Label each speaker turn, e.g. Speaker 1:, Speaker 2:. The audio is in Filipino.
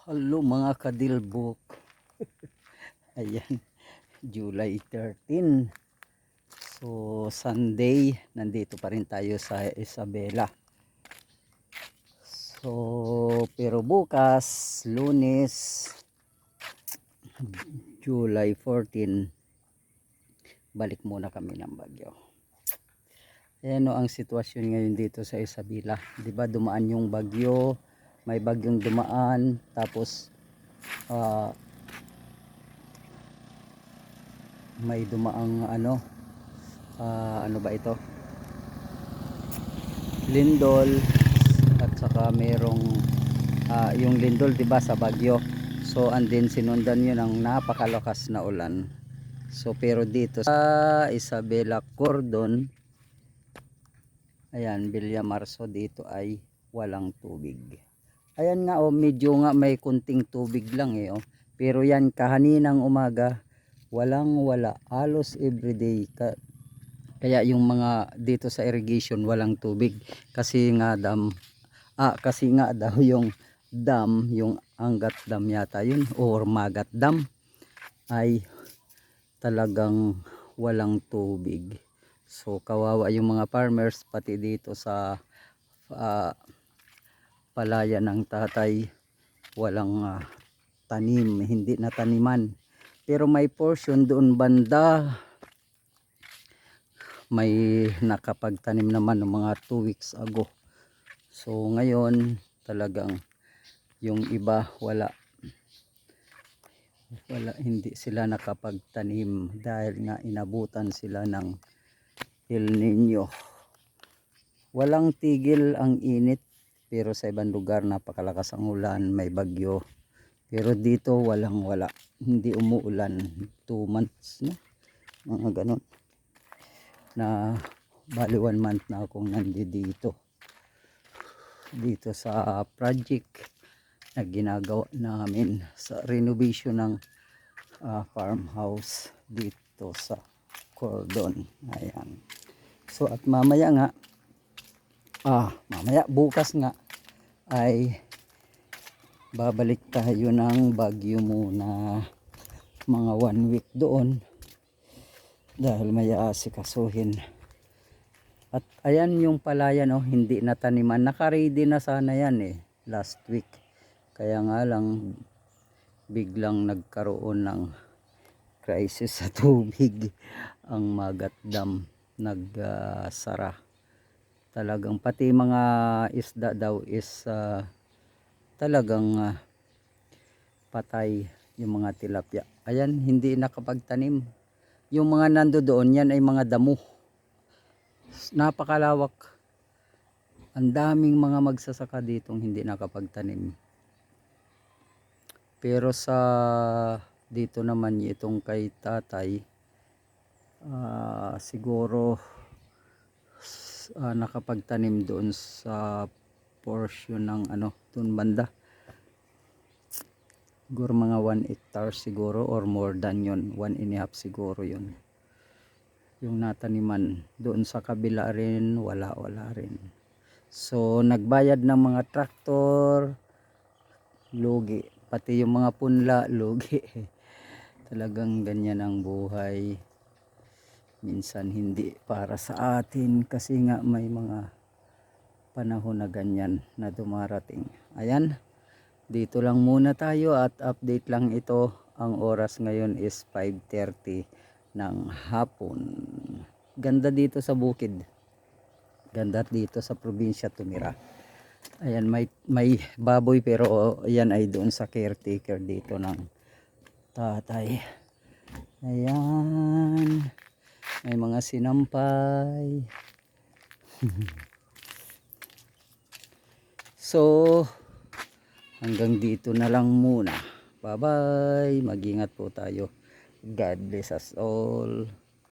Speaker 1: Hello mga kadilbok. Ayan, July 13. So Sunday, nandito pa rin tayo sa Isabela. So pero bukas, Lunes, July 14, balik muna kami ng Baguio. Ayan o ang sitwasyon ngayon dito sa Isabela. 'Di ba dumaan yung bagyo, may bagyong dumaan, tapos may dumaang ano ba ito, lindol, at saka merong yung lindol 'di ba sa Baguio. So and then sinundan yun ng napakalakas na ulan. So pero dito sa Isabela Cordon, ayan, Villamarzo, dito ay walang tubig. Ayan nga medyo nga may kunting tubig lang pero yan kahaninang umaga wala, halos everyday. Kaya yung mga dito sa irrigation walang tubig kasi nga kasi nga daw yung dam, yung Angat Dam yata yun or Magat Dam, ay talagang walang tubig. So kawawa yung mga farmers, pati dito sa palaya ng tatay walang tanim, hindi na taniman. Pero may portion doon banda, may nakapagtanim naman ng mga 2 weeks ago. So ngayon talagang yung iba wala, hindi sila nakapagtanim dahil nga inabutan sila ng El Nino. Walang tigil ang init, pero sa ibang lugar napakalakas ang ulan, may bagyo. Pero dito wala, hindi umuulan. 2 months na, mga ganon, na bali 1 month na akong nandito sa project na ginagawa namin sa renovation ng farmhouse dito sa Cordon. Ayan. So at mamaya nga bukas nga ay babalik tayo ng Baguio muna, mga 1 week doon dahil may aasikasuhin. At ayan yung palaya hindi na taniman, naka-ready na sana yan last week, kaya nga lang biglang nagkaroon ng crisis sa tubig, ang Magat Dam nagsara. Talagang pati mga isda daw is talagang patay, yung mga tilapia. Ayan, hindi nakapagtanim. Yung mga nandoon yan ay mga damo, napakalawak. Ang daming mga magsasaka ditong hindi nakapagtanim. Pero sa dito naman itong kay tatay, siguro nakapagtanim doon sa portion ng doon banda, siguro mga 1 hectare siguro or more than yun, 1.5 siguro yun yung nataniman. Doon sa kabila rin wala rin. So nagbayad ng mga traktor, lugi, pati yung mga punla lugi. Talagang ganyan ang buhay. Minsan hindi para sa atin kasi nga may mga panahon na ganyan na dumarating. Ayan, dito lang muna tayo at update lang ito. Ang oras ngayon is 5:30 ng hapon. Ganda dito sa bukid, ganda dito sa probinsya tumira. Ayan, may baboy, pero yan ay doon sa caretaker dito ng tatay. Ayan, may mga sinampay. So hanggang dito na lang muna. Bye bye, mag-ingat po tayo. God bless us all.